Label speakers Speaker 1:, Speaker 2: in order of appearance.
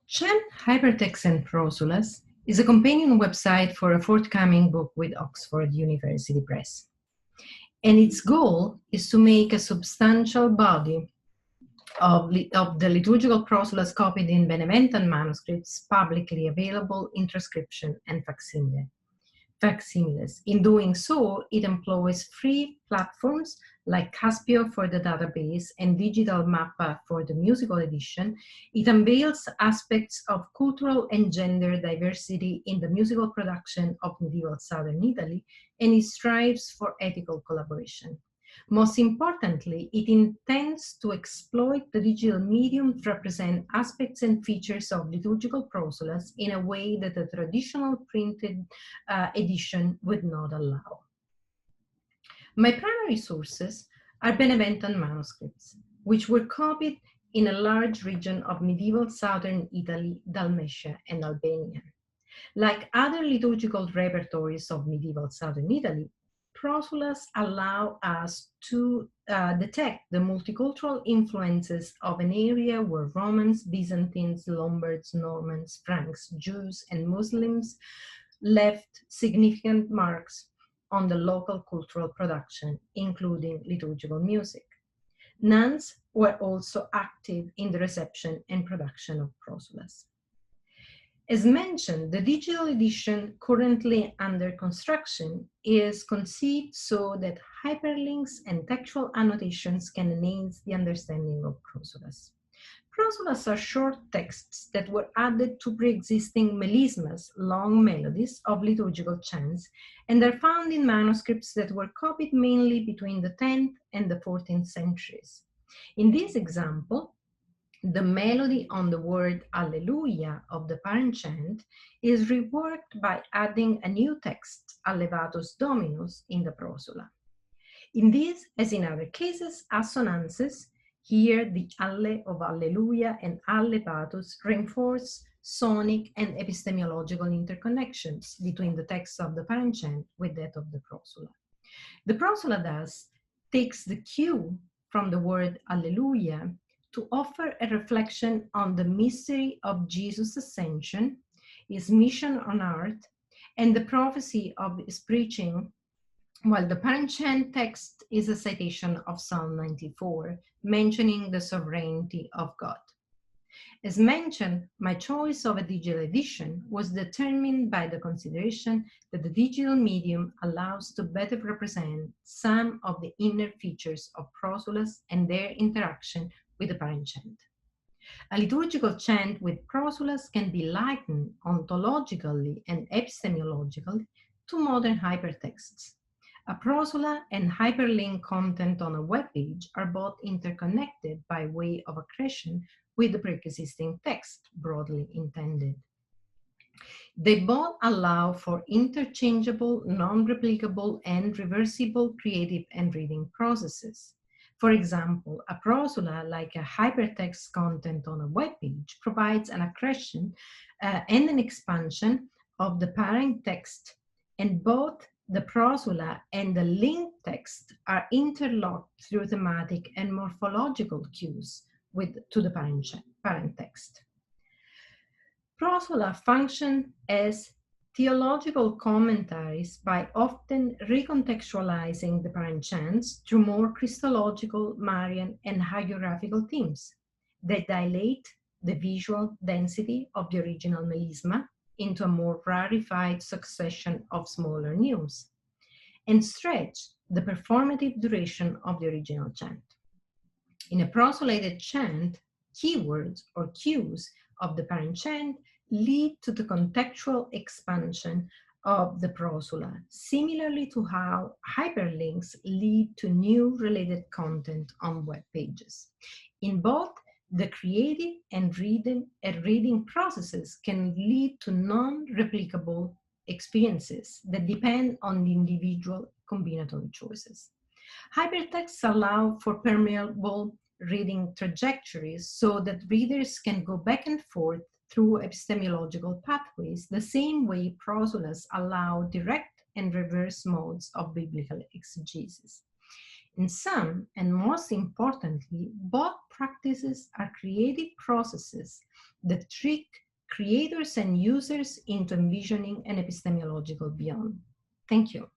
Speaker 1: Chant, Hypertexts and Prosulas is a companion website for a forthcoming book with Oxford University Press. And its goal is to make a substantial body of the liturgical prosulas copied in Beneventan manuscripts publicly available in transcription and facsimiles. In doing so, it employs free platforms like Caspio for the database and Digital Mappa for the musical edition. It unveils aspects of cultural and gender diversity in the musical production of medieval southern Italy, and it strives for ethical collaboration. Most importantly, it intends to exploit the digital medium to represent aspects and features of liturgical prosulas in a way that a traditional printed edition would not allow. My primary sources are Beneventan manuscripts, which were copied in a large region of medieval southern Italy, Dalmatia, and Albania. Like other liturgical repertories of medieval southern Italy, Prosulas allow us to detect the multicultural influences of an area where Romans, Byzantines, Lombards, Normans, Franks, Jews, and Muslims left significant marks on the local cultural production, including liturgical music. Nuns were also active in the reception and production of Prosulas. As mentioned, the digital edition currently under construction is conceived so that hyperlinks and textual annotations can enhance the understanding of Prosulas. Prosulas are short texts that were added to pre-existing melismas, long melodies of liturgical chants, and are found in manuscripts that were copied mainly between the 10th and the 14th centuries. In this example, the melody on the word Alleluia of the parent chant is reworked by adding a new text, Allevatus Dominus, in the prosula. In this, as in other cases, assonances, here the Alle of Alleluia and Allevatus reinforce sonic and epistemological interconnections between the text of the parent chant with that of the prosula. The prosula thus takes the cue from the word Alleluia to offer a reflection on the mystery of Jesus' ascension, his mission on earth, and the prophecy of his preaching, while the parent chant text is a citation of Psalm 94, mentioning the sovereignty of God. As mentioned, my choice of a digital edition was determined by the consideration that the digital medium allows to better represent some of the inner features of prosulas and their interaction with the parent chant. A liturgical chant with prosulas can be likened ontologically and epistemologically to modern hypertexts. A prosula and hyperlink content on a web page are both interconnected by way of accretion with the pre-existing text, broadly intended. They both allow for interchangeable, non-replicable, and reversible creative and reading processes. For example, a prosula, like a hypertext content on a web page, provides an accretion and an expansion of the parent text, and both the prosula and the linked text are interlocked through thematic and morphological cues to the parent text. Prosula function as theological commentaries by often recontextualizing the parent chants through more Christological, Marian, and hagiographical themes that dilate the visual density of the original melisma into a more rarefied succession of smaller neumes, and stretch the performative duration of the original chant. In a prosulated chant, keywords or cues of the parent chant lead to the contextual expansion of the prosula, similarly to how hyperlinks lead to new related content on web pages. In both, the creative and reading processes can lead to non-replicable experiences that depend on the individual combinatory choices. Hypertexts allow for permeable reading trajectories so that readers can go back and forth through epistemological pathways, the same way prosulas allow direct and reverse modes of biblical exegesis. In some, and most importantly, both practices are creative processes that trick creators and users into envisioning an epistemological beyond. Thank you.